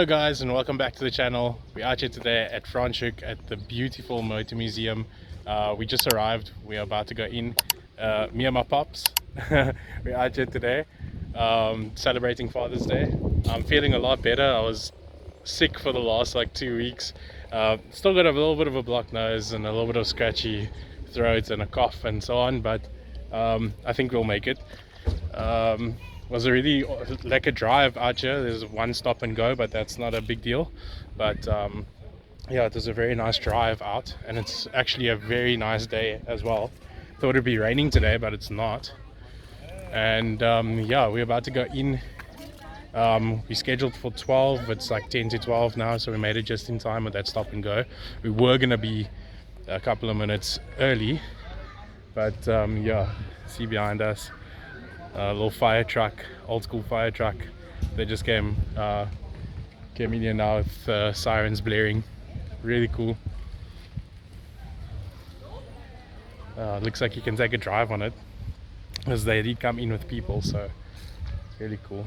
Hello guys, and welcome back to the channel. We are here today at Franschhoek at the beautiful motor museum. We just arrived. We are about to go in. Me and my pops. We are here today celebrating Father's Day. I'm feeling a lot better. I was sick for the last like 2 weeks. Still got a little bit of a blocked nose and a little bit of scratchy throat and a cough and so on, but I think we'll make it. Was a really like a drive out here. There's one stop and go, but that's not a big deal. But yeah, it was a very nice drive out, and it's actually a very nice day as well. Thought it'd be raining today, but it's not. And yeah, we're about to go in. We scheduled for 12. It's like 10 to 12 now, so we made it just in time with that stop and go. We were gonna be a couple of minutes early, but yeah, see behind us a little fire truck, old school fire truck. They just came in here now with sirens blaring. Really cool. Looks like you can take a drive on it, as they did come in with people, so really cool.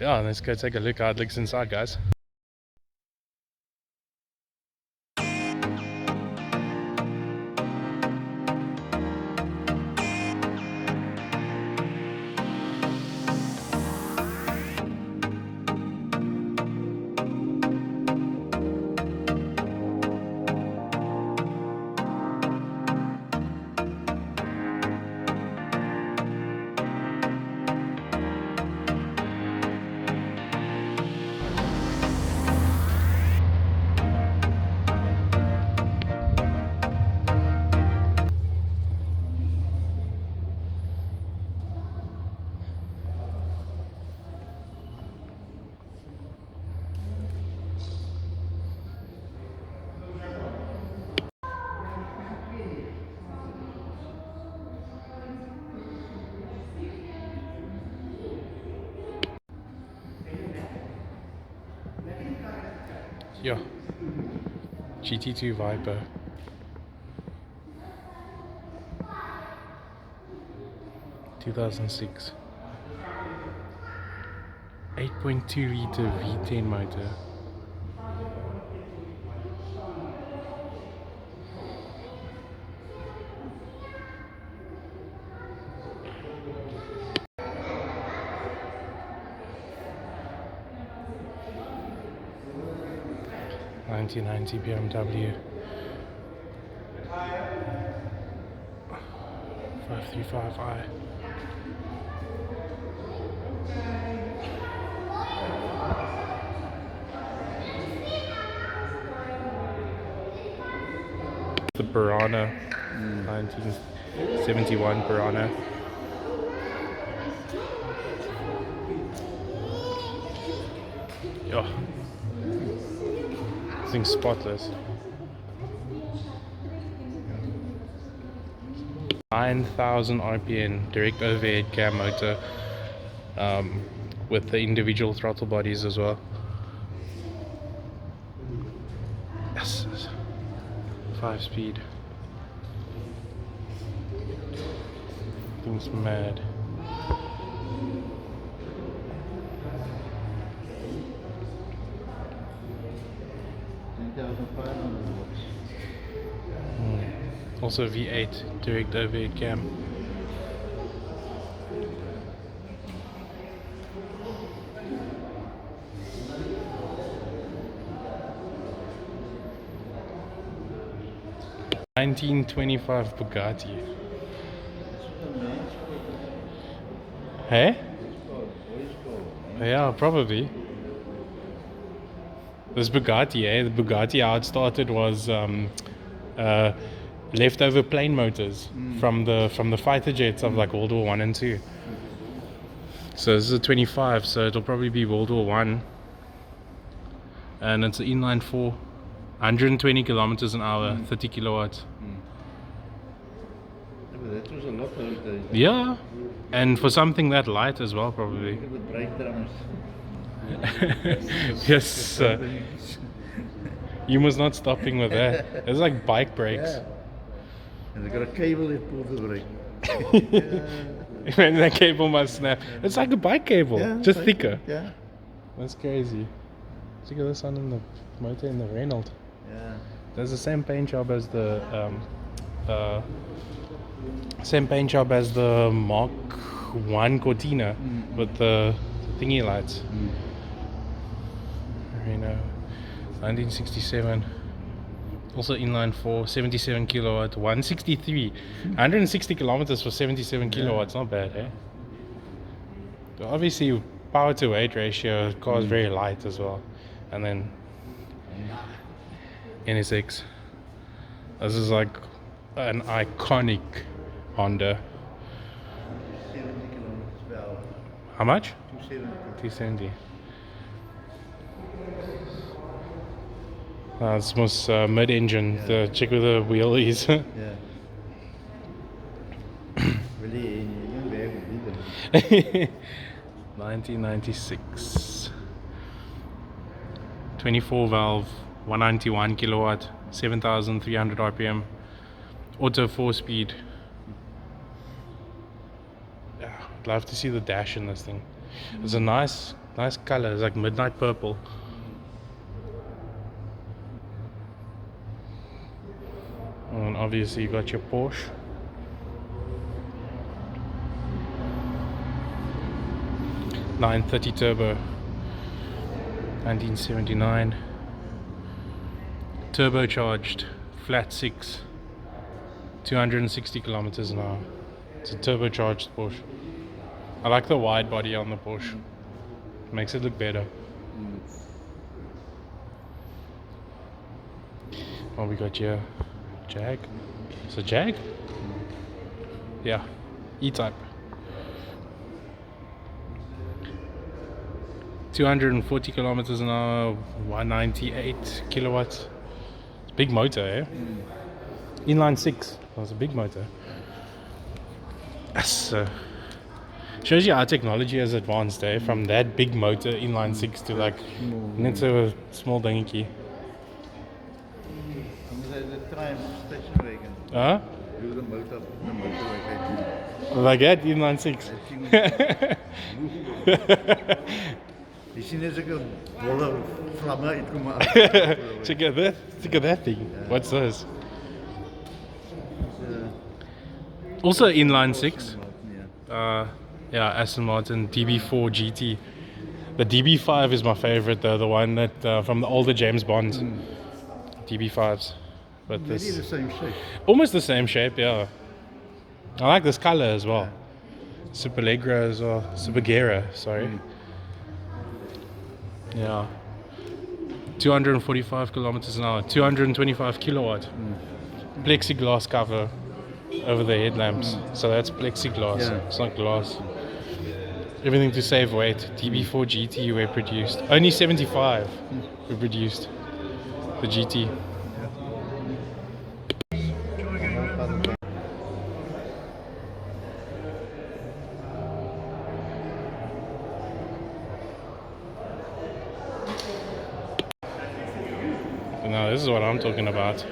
Yeah, let's go take a look how it looks inside, guys. Yeah, GT2 Viper. (2006) 8.2 liter V10 motor. (1990) BMW 535i. The Piranha, 1971 Piranha. Yeah, this thing's spotless. 9,000 RPM direct overhead cam motor, with the individual throttle bodies as well. Yes, 5-speed. Thing's mad. Also V8 direct overhead cam. (1925) Bugatti. Hey? Yeah, probably. This Bugatti, the Bugatti, how it started was leftover plane motors from the fighter jets of like World War One and Two. So this is a 25, so it'll probably be World War One, and it's an inline 4, 120 kilometers an hour, 30 kilowatts. That was a lot those days. Yeah, and for something that light as well, probably. Look at the brake drums. Yes, you must not stopping with that. It's like bike brakes. Yeah. And they got a cable that pulls the brake. Man, that cable must snap. It's like a bike cable, Yeah, just like, thicker. Yeah. That's crazy. Look at this one in the motor in the Renault. Yeah. There's the same paint job as the Mark 1 Cortina with the thingy lights. Renault 1967. Also inline 4, 77 kilowatt, 163. 160 kilometers for 77 kilowatts, not bad, eh? But obviously, power to weight ratio, the car is very light as well. And then NSX. This is like an iconic Honda. 70 kilometers per hour. How much? 270. 270. It's most mid-engine. Yeah. The chick with the wheelies. Yeah. Really, you very good. 1996. 24 valve, 191 kilowatt, 7,300 RPM, auto 4-speed. Yeah, I'd love to see the dash in this thing. It's a nice color. It's like midnight purple. And obviously you got your Porsche. .930 turbo, 1979. Turbocharged, flat 6, 260 kilometers an hour. It's a turbocharged Porsche. I like the wide body on the Porsche. It makes it look better. What we got here? Jag? It's a Jag? Yeah, E-Type. 240 kilometers an hour, 198 kilowatts. It's a big motor, eh? Inline 6. That's a big motor. That's shows you how technology has advanced, eh? From that big motor, inline 6, to like net so small dingetjie. The Triumph station wagon. Huh? Do the motorway. Like that, inline 6. Je ziet net zulke bolle vlammen uitkomen. Check out that thing. What's this? Also inline 6. Yeah, Aston Martin DB4 GT. The DB5 is my favorite though, the one that from the older James Bonds. DB5s. But Maybe this the same shape. almost the same shape, yeah. I like this color as well. Superleggera as well. Supergera, sorry. Yeah. 245 kilometers an hour, 225 kilowatt. Plexiglass cover over the headlamps. So that's plexiglass. Yeah. It's not glass. Everything to save weight. DB4 GT were produced. Only 75 were produced. The GT. Now this is what I'm talking about.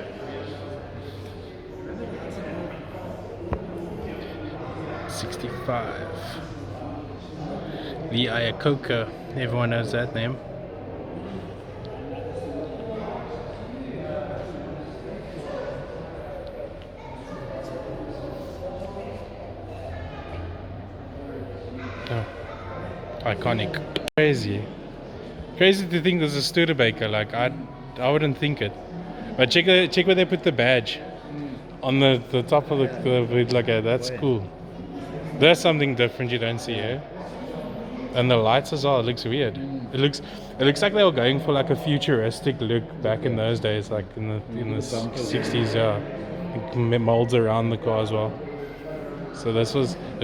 '65. The Iacocca. Everyone knows that name. Oh, iconic. Crazy to think there's a Studebaker. Like I wouldn't think it. But check where they put the badge on the top of the hood. Like that's cool. There's something different you don't see here. And the lights as well. It looks weird. It looks like they were going for like a futuristic look back in those days, like in the 60s. Yeah, it molds around the car as well. So this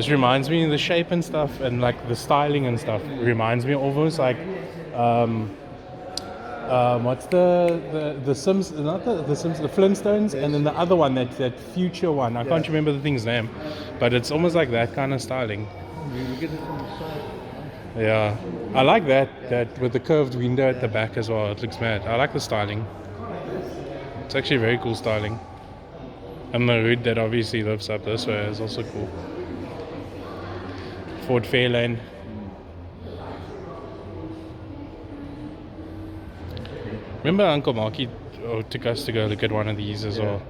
reminds me of the shape and stuff, and like the styling and stuff. It reminds me almost like what's the Sims? Not the Sims, the Flintstones, and then the other one, that future one. I can't remember the thing's name, but it's almost like that kind of styling. You look at it from the side. Yeah, I like that with the curved window at the back as well. It looks mad. I like the styling. It's actually very cool styling. And the hood that obviously lifts up this way is also cool. Ford Fairlane. Remember Uncle Marky took us to go look at one of these as well.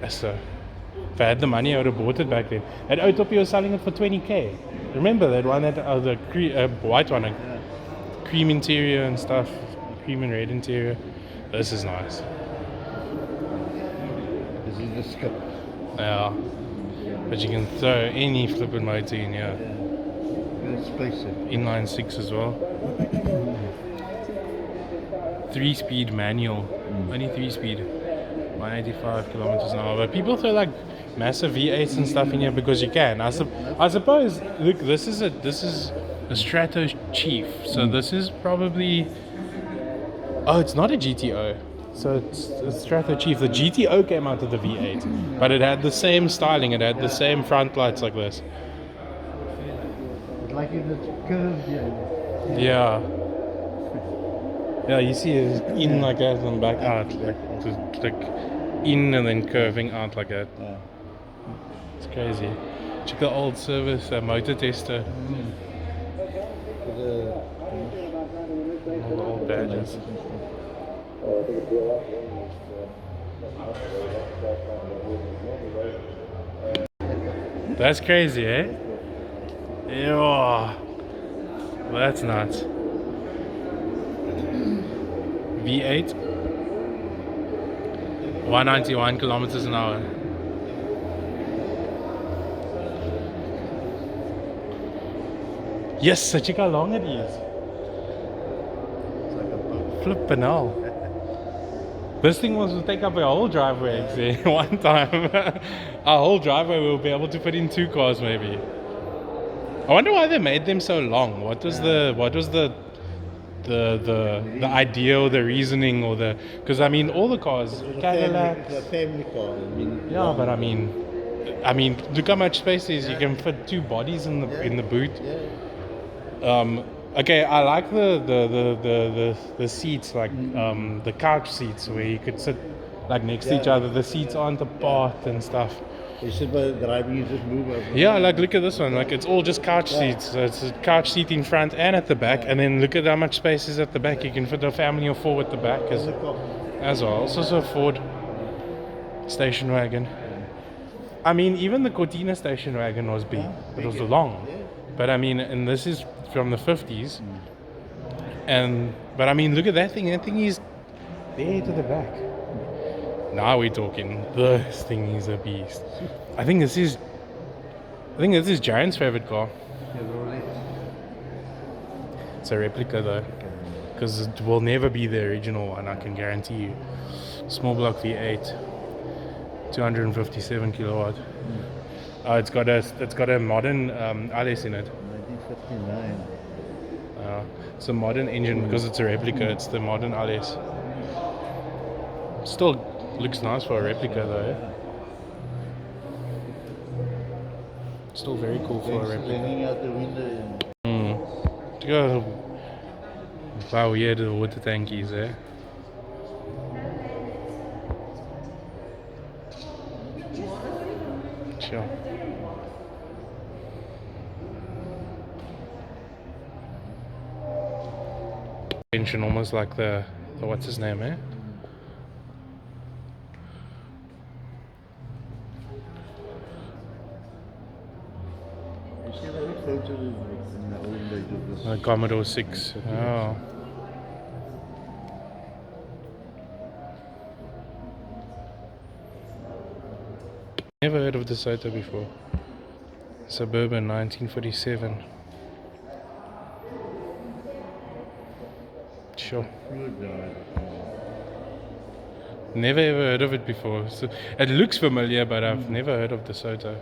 So, if I had the money, I would have bought it back then. At Utopia was selling it for 20k. Remember that one? That the white one, cream interior and stuff, cream and red interior. This is nice. This is the skip. Yeah, but you can throw any flipping motor in here. Good space. Inline 6 as well. 3-speed manual, only 3-speed, 185 kilometers an hour. But people throw like massive V8s and stuff in here because you can. I suppose. Look, this is a Strato Chief, so this is probably. Oh, it's not a GTO. So it's a Strato Chief. The GTO came out of the V8, but it had the same styling. It had the same front lights like this. It's like in the curve here. Yeah. Yeah, you see it's in like that and back out, like in and then curving out like that. Yeah. It's crazy. Check the old service motor tester. All the old badges. That's crazy, eh? Yeah. Well, that's nuts. V8, 191 kilometers an hour. Yes, so check how long it is. It's like a boat. Flippin' hell. This thing was to take up a whole driveway actually, one time. Our whole driveway we'll be able to put in 2 cars maybe. I wonder why they made them so long. What was the idea or the reasoning or the, because I mean all the cars, Cadillacs. It's a family car. I mean, Yeah, but I mean look how much space there is. You can fit 2 bodies in the boot. Yeah. Okay, I like the seats, like the couch seats where you could sit like next to each other. The seats aren't apart and stuff. You sit by the driver, you just move over. Yeah, like look at this one. Like it's all just couch seats. So it's a couch seat in front and at the back, and then look at how much space is at the back. You can fit a family of 4 at the back as well. It's also a Ford station wagon. I mean, even the Cortina station wagon was big. It was long. But I mean, and this is from the 50s. But I mean, look at that thing. That thing is there to the back. Now we're talking. This thing is a beast. I think this is Jaren's favorite car. It's a replica though, because it will never be the original one. I can guarantee you. Small block V8, 257 kilowatt. It's got a modern Alice in it. 1959. It's a modern engine because it's a replica. It's the modern Alice. Still looks nice for a replica though. Still very cool for a replica. Hanging out the window. Look how weird the water tank is there. Sure. Engine almost like the what's his name, eh? You see that photo in the old days of this? Commodore 6. Oh. Never heard of this auto before. Suburban 1947. Sure. Never ever heard of it before. So it looks familiar, but I've never heard of this auto.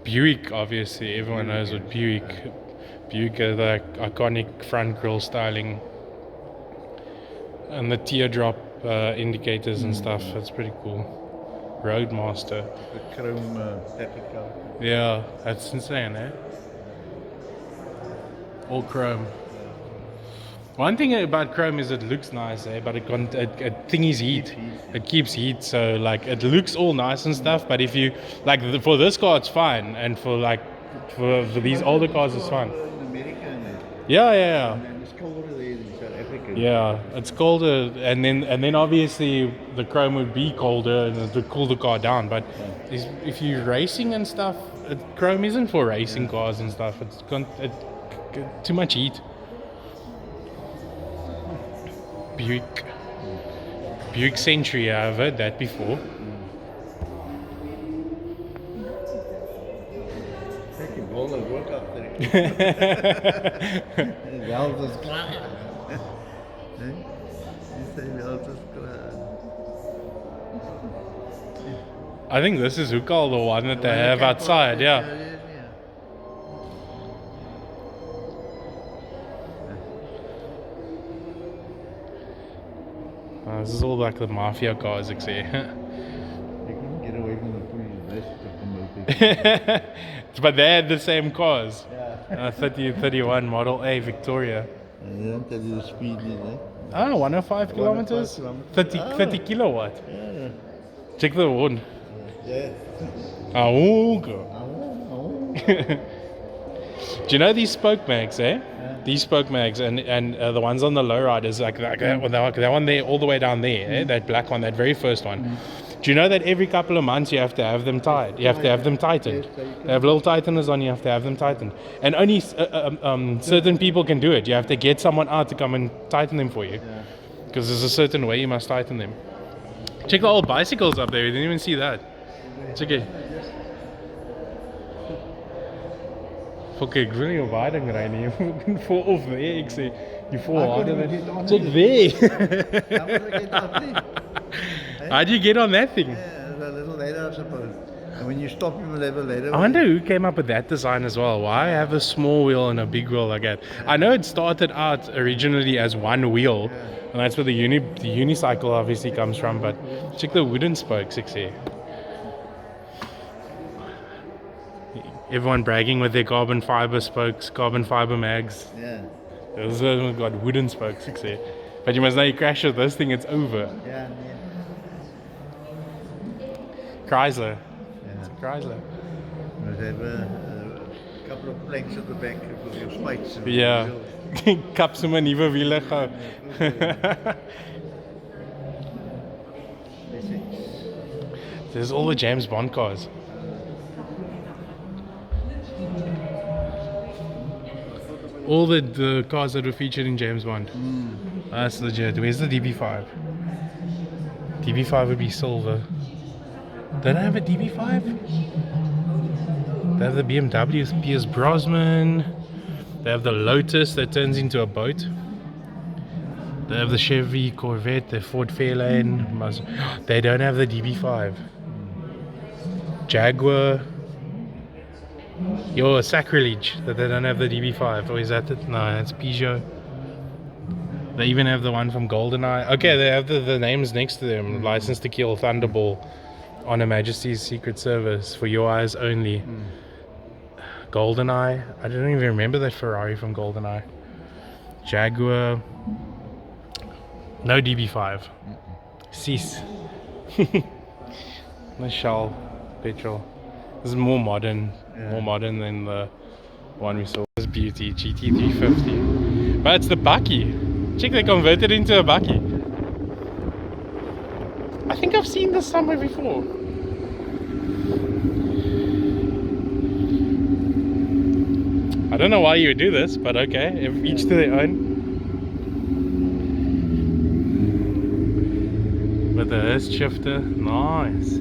Buick, obviously, everyone knows what Buick. Buick, the iconic front grille styling, and the teardrop indicators and stuff. That's pretty cool. Roadmaster. The chrome tapping car. Yeah, that's insane, eh? All chrome. One thing about chrome is it looks nice, eh? But it thing is heat. It keeps heat, so like it looks all nice and stuff. But if you like for this car, it's fine, and for these older cars, it's fine. In America, and Yeah. it's colder there in South Africa. Yeah, it's colder, and then obviously the chrome would be colder and it would cool the car down. But if you're racing and stuff, chrome isn't for racing cars and stuff. Too much heat. Buick Century, I've heard that before. Kijk, die bollen ook achter. Wel, dat is klaar. Nee? Die zijn wel, dat is klaar. I think this is Hoekal, the one that they have outside, yeah. This is all like the mafia cars, I see. You can get away from the police to But they had the same cars. Yeah. 3031 Model A Victoria. And they don't tell you the speed limit. Ah, 105 kilometers? 30 kilowatt. Yeah. Check the horn. Yeah. Oh, go. Oh. Do you know these spoke mags, eh? Yeah. These spoke mags and the ones on the lowriders, like that one there, all the way down there, eh? That black one, that very first one. Do you know that every couple of months you have to have them tied? You have to have them tightened. They have little tighteners on, you have to have them tightened. And only certain people can do it. You have to get someone out to come and tighten them for you. Because there's a certain way you must tighten them. Check the old bicycles up there, you didn't even see that. Check it. Fuck, ek wil nie op waarding ry nie. Jy val of there, ek sê. Jy val harder than... Check there! How'd you get on that thing? Yeah, a little later, I suppose. And when you stop, you will have a later. I wonder who came up with that design as well. Why have a small wheel and a big wheel like that? I know it started out originally as one wheel, and that's where the unicycle obviously comes from, but check the wooden spokes, ek sê. Everyone bragging with their carbon fiber spokes, carbon fiber mags. Yeah. Those have got wooden spokes, ek sê. But you must know you crash with this thing, it's over. Yeah. Chrysler. Yeah. It's a Chrysler. We have a couple of planks at the back with your spikes. Yeah. Kap sommer nuwe wiele gou. There's all the James Bond cars. All the cars that were featured in James Bond. That's legit. Where's the DB5? DB5 would be silver. They don't have a DB5? They have the BMW Pierce Brosnan. They have the Lotus that turns into a boat. They have the Chevy Corvette, the Ford Fairlane. They don't have the DB5. Jaguar. Yo, sacrilege that they don't have the DB5. Or is that it? No, that's Peugeot. They even have the one from GoldenEye. Okay, they have the names next to them. License to Kill, Thunderball, On Her Majesty's Secret Service, For Your Eyes Only. GoldenEye. I don't even remember that Ferrari from GoldenEye. Jaguar. No DB5. Cease. No Shell. Petrol. This is more modern. More modern than the one we saw. This beauty. GT350. But it's the Bucky. Check, they converted it into a Bucky. I think I've seen this somewhere before. I don't know why you would do this, but okay, each to their own. With the hearse shifter, nice.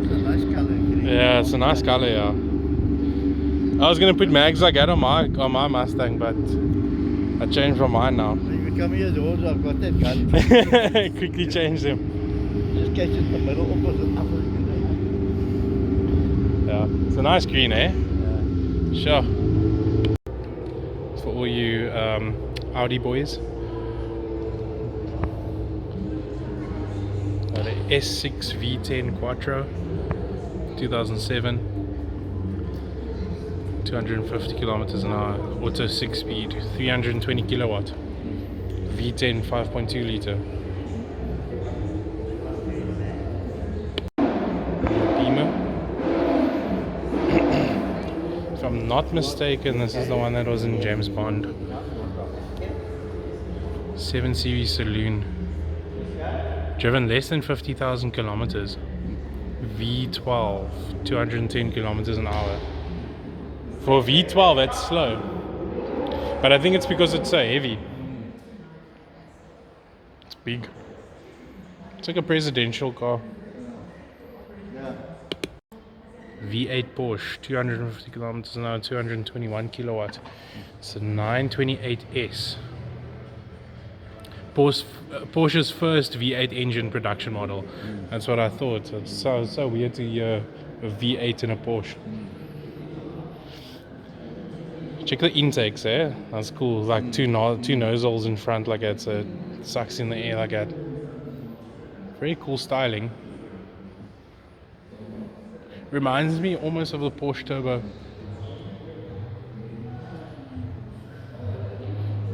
It's a nice color. Yeah, it's a nice color, yeah. I was gonna put mags like that on my Mustang, but I changed my mind now. When you come here, George, I've got that gun. Quickly change them. Just catch it in the middle, opposite, upper. Yeah, it's a nice green, eh? Yeah. Sure. For all you Audi boys. Got a S6 V10 Quattro, 2007. 250 kilometers an hour, auto 6 speed, 320 kilowatt, V10 5.2 liter. Beamer from I'm not mistaken, this is the one that was in James Bond. 7 Series Saloon. Driven less than 50,000 kilometers. V12, 210 kilometers an hour. For V12, that's slow. But I think it's because it's so heavy. It's big. It's like a presidential car. V8 Porsche, 250 kilometers an hour, 221 kilowatt. It's a 928S. Porsche's first V8 engine production model. That's what I thought. It's so weird to hear a V8 in a Porsche. Check the intakes there. That's cool. Like two nozzles in front like that, so it sucks in the air like that. Very cool styling. Reminds me almost of the Porsche Turbo.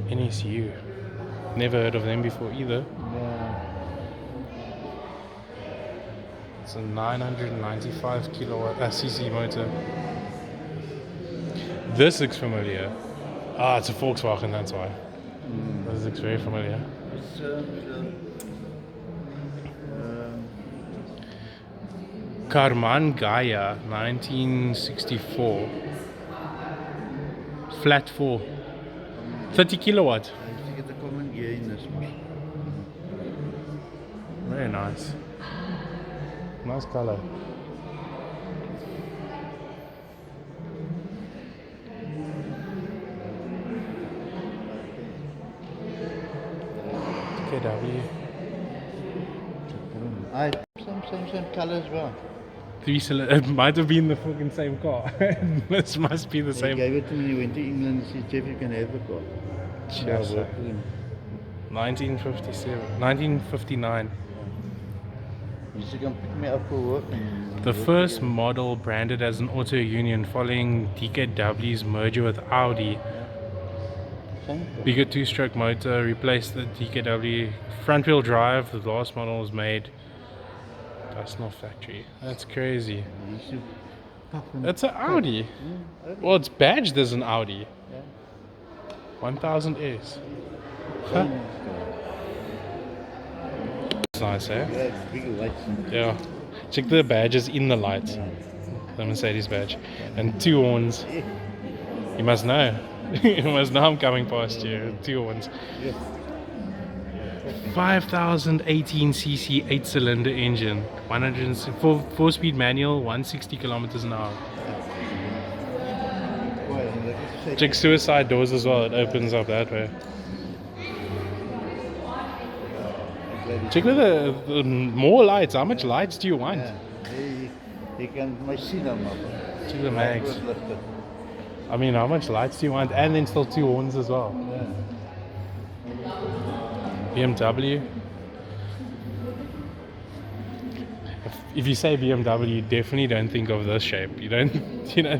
NSU. Never heard of them before either. It's a 995 kilowatt cc motor. This looks familiar. Ah, it's a Volkswagen, that's why. This looks very familiar. Karman Gaia, 1964. Flat 4. 30 kilowatt. Very nice. Nice color. KW. Same color as well. It might have been the fucking same car. This must be the same. He gave it to me when he went to England and said, Jeff, you can have the car. Yes, 1957, 1959. He used to come pick me up for work. The first model branded as an auto union following DKW's merger with Audi. Bigger two-stroke motor replaced the DKW front-wheel drive. The last model was made. That's not factory. That's crazy. That's an Audi. Well, it's badged as an Audi. 1000S. Huh? It's nice, eh? Yeah, it's big lights. Yeah. Check the badges in the lights. The Mercedes badge. And 2 horns. You must know. You must know I'm coming past you. 2 horns. 5018cc 8-cylinder engine. 4-speed manual, 160 kilometers an hour. Check suicide doors as well. It opens up that way. Check the more lights. How much lights do you want? You can machine them up. Check the mags. I mean, how much lights do you want? And then still 2 horns as well. BMW. If you say BMW, you definitely don't think of this shape. You don't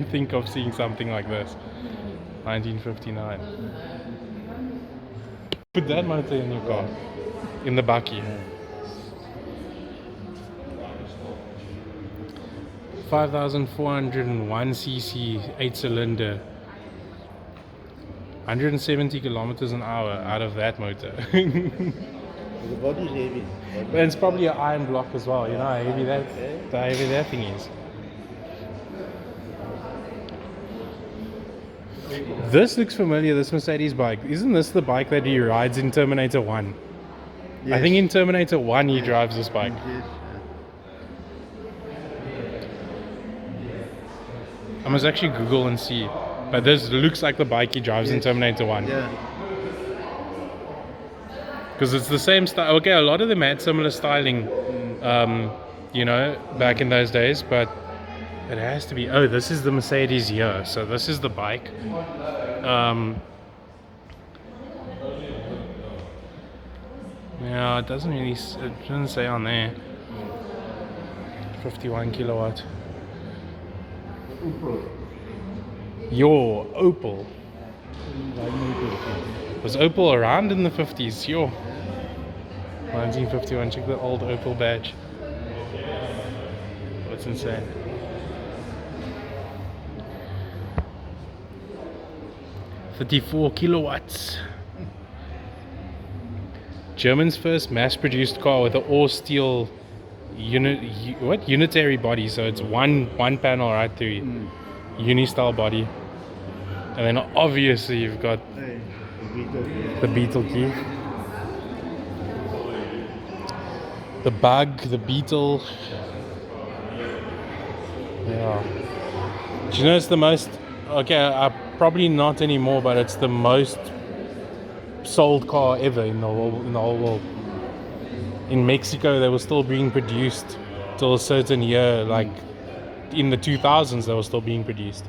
think of seeing something like this. 1959. Put that motor in your car. In the bakkie. 5401cc 8-cylinder. 170 kilometers an hour out of that motor. The body's heavy. But it's probably an iron block as well. You know how heavy that thing is. This looks familiar, this Mercedes bike. Isn't this the bike that he rides in Terminator 1? Yes. I think in Terminator 1 he drives this bike. Yes. I must actually Google and see. But this looks like the bike he drives in Terminator 1. Yeah. Because it's the same style. Okay, a lot of them had similar styling, you know, back in those days. But it has to be. Oh, this is the Mercedes here. So this is the bike. Yeah, it doesn't really. It doesn't say on there. 51 kilowatt. Your Opel. Was Opel around in the 50s? Yo. 1951. Check the old Opel badge. That's insane. 34 kilowatts. German's first mass-produced car with an all-steel unitary body, so it's one panel right through, uni-style body. And then obviously you've got the Beetle key, the Bug, the Beetle. Yeah. Do you know it's the most? Okay, probably not anymore, but it's the most sold car ever in the whole world. In Mexico, they were still being produced till a certain year, like in the 2000s, they were still being produced.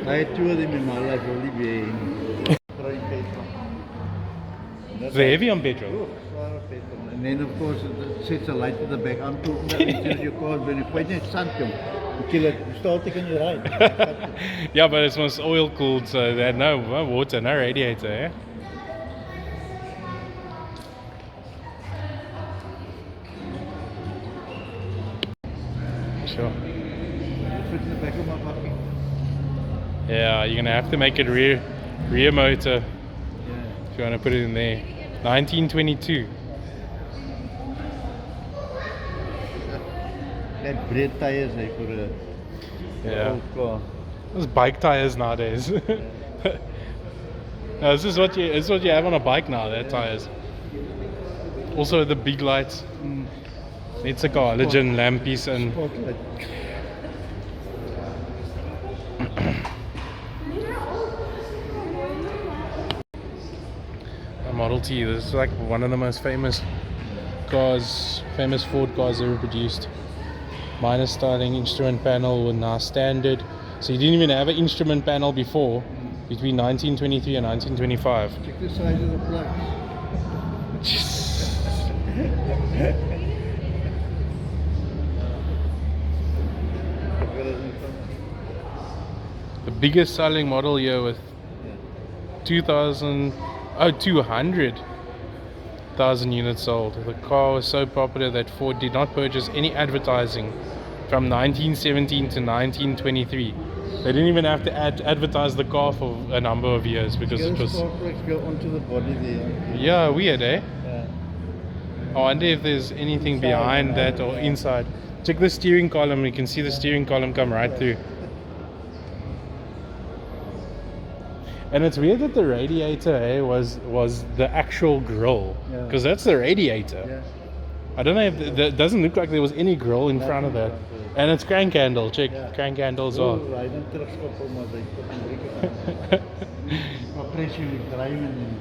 I had two of them in my life, only being They're heavy on petrol. And then of course it sets a light at the back. I'm talking about into your car when you find it sun come. You kill it, you start taking your ride. Yeah, but it's most oil cooled, so they had no water, no radiator, eh? Sure. Put in the back of my bucket. Yeah, you're gonna have to make it rear motor Yeah. if you want to put it in there. 1922. That bread tires for a old car. Those bike tires nowadays. No, this is what you have on a bike now. That tires. Also the big lights. It's a car, legend lampies and. Spotlight. A Model T. This is like one of the most famous Ford cars ever produced. Minus styling, instrument panel were now standard. So you didn't even have an instrument panel before, between 1923 and 1925. Check the size of the The biggest selling model here with 200,000 units sold. The car was so popular that Ford did not purchase any advertising from 1917 to 1923. They didn't even have to advertise the car for a number of years because it was. Spark plugs go onto the body there. Yeah, weird, eh? Yeah. I wonder if there's anything behind that or inside. Check the steering column. You can see the steering column come right through. And it's weird that the radiator was the actual grill, because that's the radiator. Yeah. I don't know if it doesn't look like there was any grill in front of that. And it's crank handle. Check crank handle as well. Right, and terugskoppel maar jy tot in breek. Maar pressure you drive and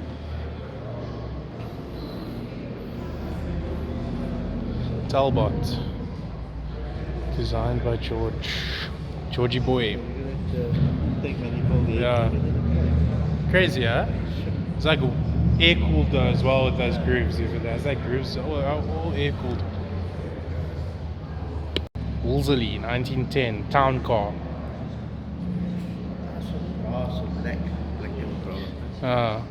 Talbot, designed by Georgie Boy. take manifold here. Yeah. Crazy, huh? It's like air cooled as well with those grooves. If it has that grooves, all air cooled. Wolseley, 1910, town car. So black and brown. Ah.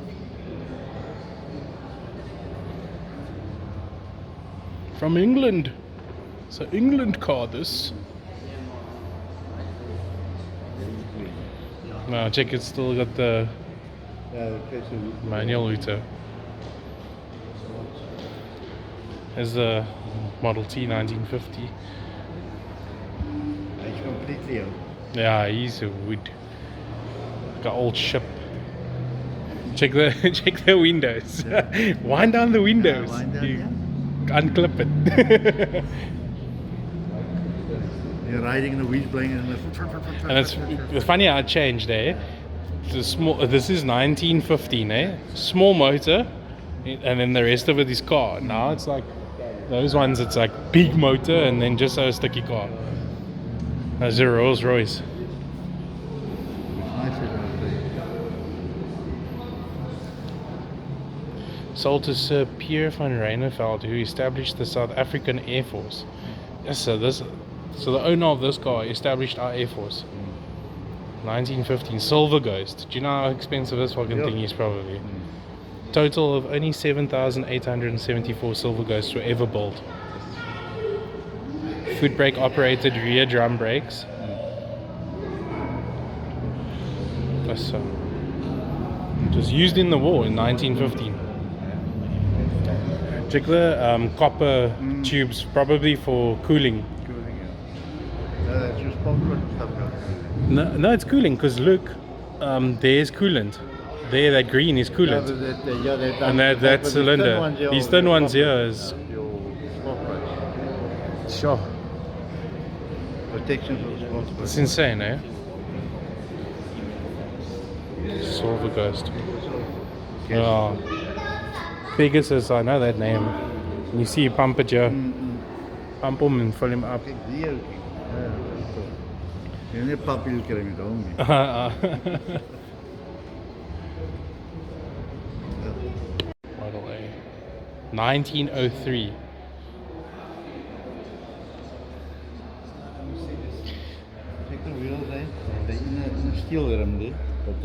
From England. It's an England car, this. No, check, it's still got the manual hooter. There's the Model T 1950. It's completely out. Yeah, he's a wood. Like an old ship. Check the windows. Yeah. Wind down the windows. Wind down, You yeah. unclip it. You're riding the wheels blowing and And it's funny how it changed, eh? This is 1915, eh? Small motor, and then the rest of it is car. Now it's like those ones. It's like big motor and then just a sticky car. That's a Rolls Royce. Sold to Sir Pierre van Reineveld, who established the South African Air Force. Yes, so the owner of this car established our Air Force. 1915, Silver Ghost. Do you know how expensive this fucking thing is? Probably. Total of only 7,874 Silver Ghosts were ever built. Foot brake operated rear drum brakes. So it was used in the war in 1915. Particular copper tubes, probably for cooling. That's just popular stuff. No, it's cooling because look, there's coolant. There, that green is coolant. And that cylinder. These thin ones here is sure. Protection for the spot. It's insane, eh? Silver Ghost. Oh. Pegasus, I know that name. You see you pump it here. Pump him and fill him up. Model A. 1903. Check the wheels, eh? They're in a steel rim there.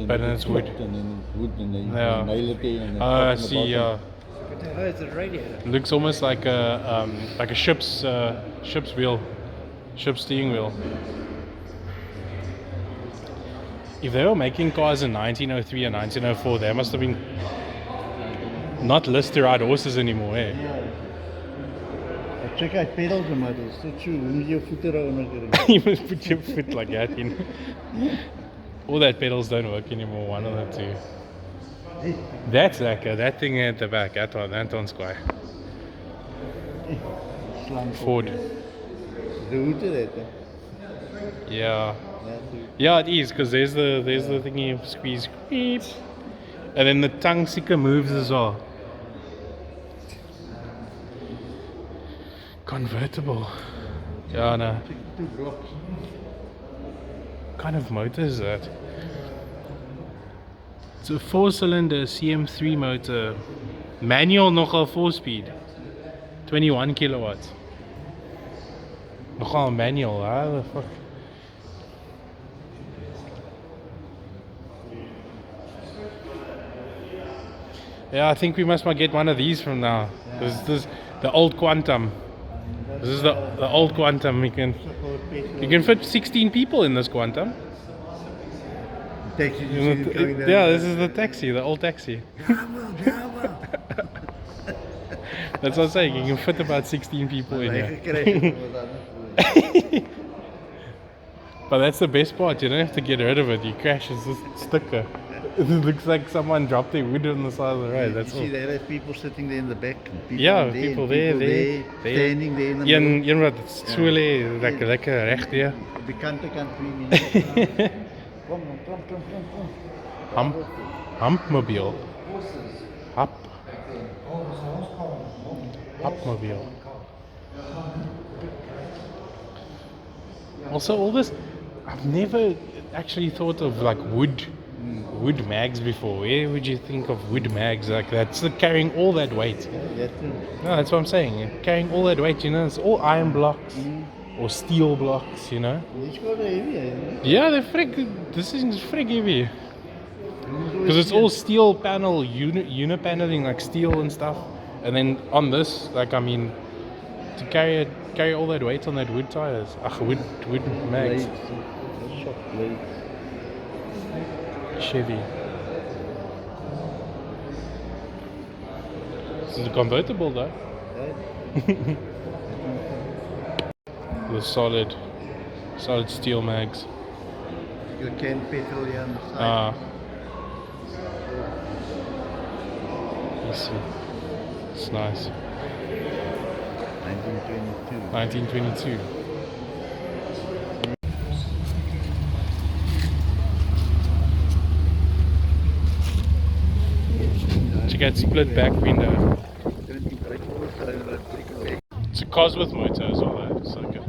But then it's wood. And then it's wood and then Yeah. nail it there and then I see. Yeah. Oh, it's a radiator. Looks almost like a ship's wheel, ship's steering wheel. If they were making cars in 1903 and 1904, they must have been not list to ride horses anymore, eh? Check out pedals and motors. So true. Hoe moet je voeten daaronder kry? You must put your foot like that in. All that pedals don't work anymore, one of the two. That's lekker, that thing at the back, that one's quite. Ford. The hoed is that, Yeah. Yeah, it is, because there's the thingy, squeeze, beep. And then the tongue seeker moves as well. Convertible. Yeah, no. Two blocks. What kind of motor is that? It's a 4-cylinder CM3 motor. Manual nogal 4-speed. 21 kilowatts. Nogal manual, how the fuck? Yeah, I think we must get one of these from now. This is the old Quantum. This is the old Quantum. You can fit 16 people in this Quantum. Taxi, Yeah, this is the taxi, the old taxi. That's what I'm saying. You can fit about 16 people in here. But that's the best part. You don't have to get rid of it. You crash, it's just sticker. It looks like someone dropped their wood on the side of the road. That's all. You see, there are people sitting there in the back. Ja, people there, standing there in the middle. Een wat so lekker reg daar. Bekante kant 3 minuten. Kom. Hampmobiel. Hapmobiel. Also, all this, I've never actually thought of like wood mags before. Where would you think of wood mags like that? So carrying all that weight. No, that's what I'm saying. Carrying all that weight, you know, it's all iron blocks or steel blocks, you know. It's quite heavy, Yeah, this is frig heavy. Because it's all steel panel, unipaneling, like steel and stuff. And then on this, like, I mean, to carry all that weight on that wood tires. Wood mags. Chevy. This is a convertible though. The solid steel mags. You can petrol here on the side. You see. It's nice. 1922. Check out split back window. It's a Cosworth motor as well, though. So good.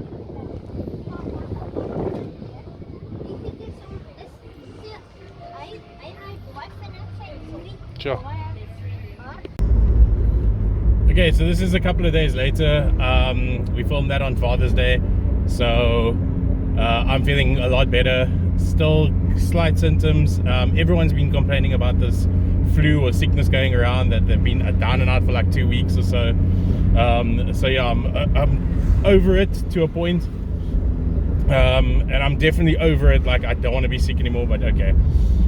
Sure. Okay, so this is a couple of days later. We filmed that on Father's Day, so I'm feeling a lot better. Still slight symptoms. Everyone's been complaining about this flu or sickness going around, that they've been down and out for like 2 weeks or so. So yeah, I'm over it to a point. And I'm definitely over it. Like, I don't want to be sick anymore, but okay.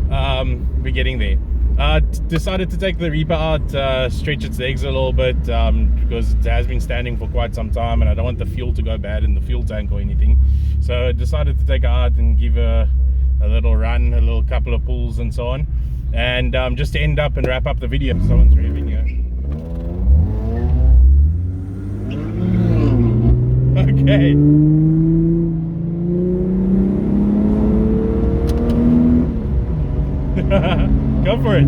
we're getting there. Decided to take the Reaper out, stretch its legs a little bit, because it has been standing for quite some time and I don't want the fuel to go bad in the fuel tank or anything. So I decided to take it out and give a little run, a little couple of pulls and so on, and just to end up and wrap up the video. Someone's revving here. Okay. Go for it.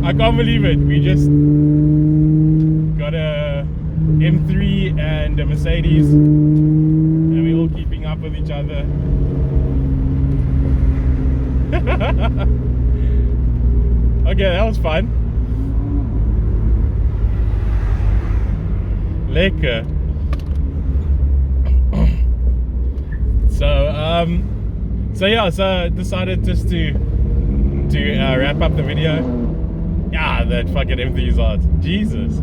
I can't believe it. We just got a M3 and a Mercedes, and we're all keeping up with each other. Okay, that was fun. Lekker. So yeah, so I decided just to wrap up the video. Yeah, that fucking M3 is hot. Jesus.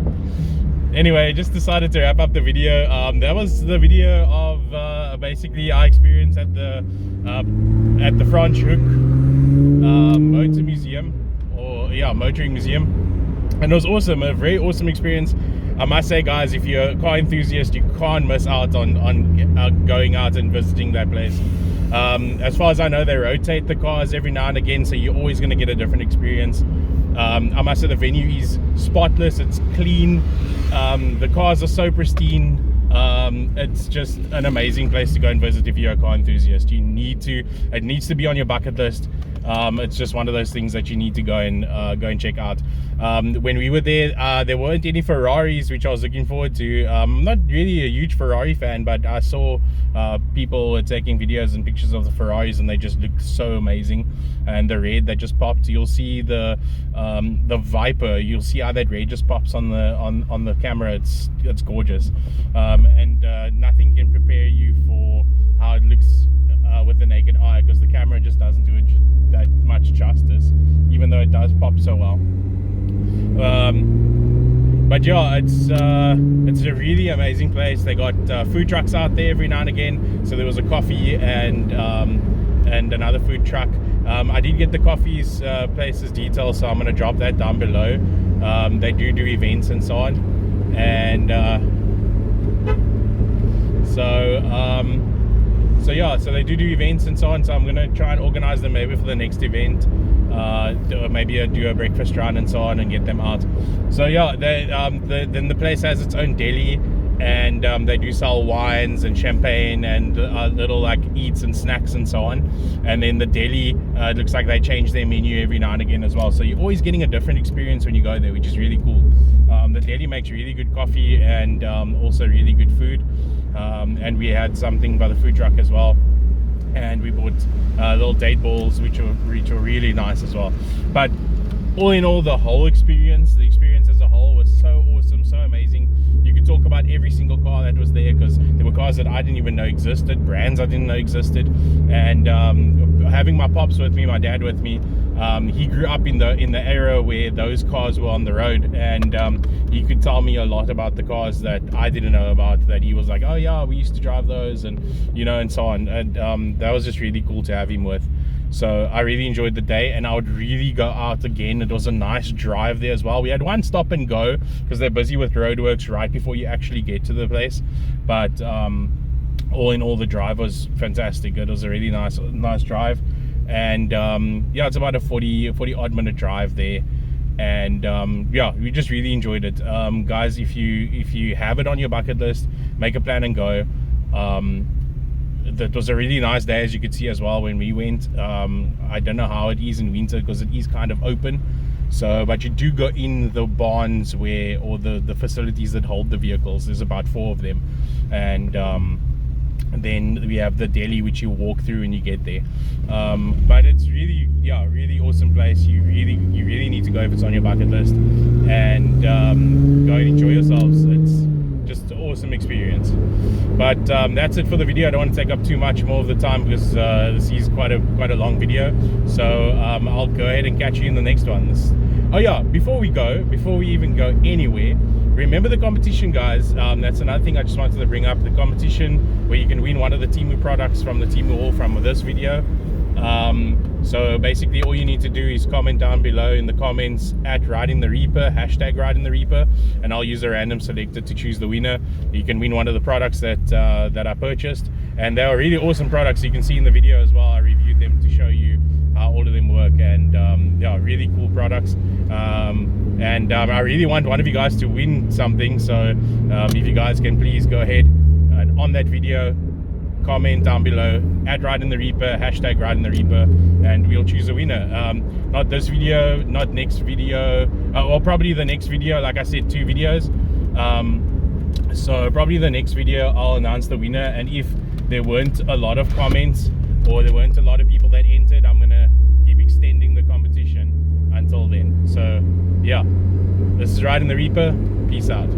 Anyway, just decided to wrap up the video. That was the video of basically our experience at the Franschhoek Motor Museum, or yeah, motoring museum, and it was awesome. A very awesome experience. I must say, guys, if you're a car enthusiast, you can't miss out on going out and visiting that place. As far as I know, they rotate the cars every now and again, so you're always going to get a different experience. I must say the venue is spotless, it's clean, the cars are so pristine. It's just an amazing place to go and visit if you're a car enthusiast. It needs to be on your bucket list. It's just one of those things that you need to go and check out. When we were there weren't any Ferraris, which I was looking forward to. I'm not really a huge Ferrari fan, but I saw people were taking videos and pictures of the Ferraris, and they just looked so amazing. And the red that just popped, you'll see the Viper, you'll see how that red just pops on the camera. It's gorgeous, and nothing can prepare you for how it looks with the naked eye, because the camera just doesn't do it that much justice, even though it does pop so well. But yeah, it's a really amazing place. They got food trucks out there every now and again. So there was a coffee and another food truck. I did get the coffee's place's details, so I'm going to drop that down below. They do events and so on, and so yeah, so they do events and so on. So I'm going to try and organize them maybe for the next event, maybe do a breakfast run and so on, and get them out. So yeah, then the place has its own deli, and they do sell wines and champagne and little like eats and snacks and so on. And then the deli, it looks like they change their menu every now and again as well, so you're always getting a different experience when you go there, which is really cool. The deli makes really good coffee and also really good food, and we had something by the food truck as well, and we bought little date balls which were really nice as well. But all in all, the experience as a whole was so awesome, so amazing. You could talk about every single car that was there, because there were cars that I didn't even know existed, brands I didn't know existed. And having my pops with me, my dad with me, he grew up in the era where those cars were on the road, and he could tell me a lot about the cars that I didn't know about, that he was like, oh yeah, we used to drive those, and you know, and so on. And that was just really cool to have him with. So I really enjoyed the day, and I would really go out again. It was a nice drive there as well. We had one stop and go because they're busy with roadworks right before you actually get to the place, but all in all, the drive was fantastic. It was a really nice drive, and yeah, it's about a 40 odd minute drive there, and yeah, we just really enjoyed it. Guys, if you have it on your bucket list, make a plan and go. That was a really nice day, as you could see as well when we went. I don't know how it is in winter because it is kind of open, so but you do go in the barns or the facilities that hold the vehicles. There's about 4 of them, and then we have the deli which you walk through and you get there. But it's really, yeah, really awesome place. You really need to go if it's on your bucket list, and go and enjoy yourselves. It's just an awesome experience. But that's it for the video. I don't want to take up too much more of the time because this is quite a long video. So I'll go ahead and catch you in the next one. Oh yeah, before we even go anywhere, remember the competition, guys. That's another thing I just wanted to bring up, the competition where you can win one of the Temu products from the Temu haul from this video. So basically all you need to do is comment down below in the comments at Riding the Reaper, hashtag Riding the Reaper, and I'll use a random selector to choose the winner. You can win one of the products that that I purchased, and they are really awesome products. You can see in the video as well, I reviewed them to show you how all of them work, and yeah, really cool products. I really want one of you guys to win something, so if you guys can please go ahead and on that video comment down below at Riding the Reaper, hashtag Riding the Reaper, and we'll choose a winner. Not this video, not next video, or probably the next video. Like I said, 2 videos, so probably the next video I'll announce the winner. And if there weren't a lot of comments or there weren't a lot of people that entered, I'm gonna keep extending the competition until then. So yeah, this is Riding the Reaper. Peace out.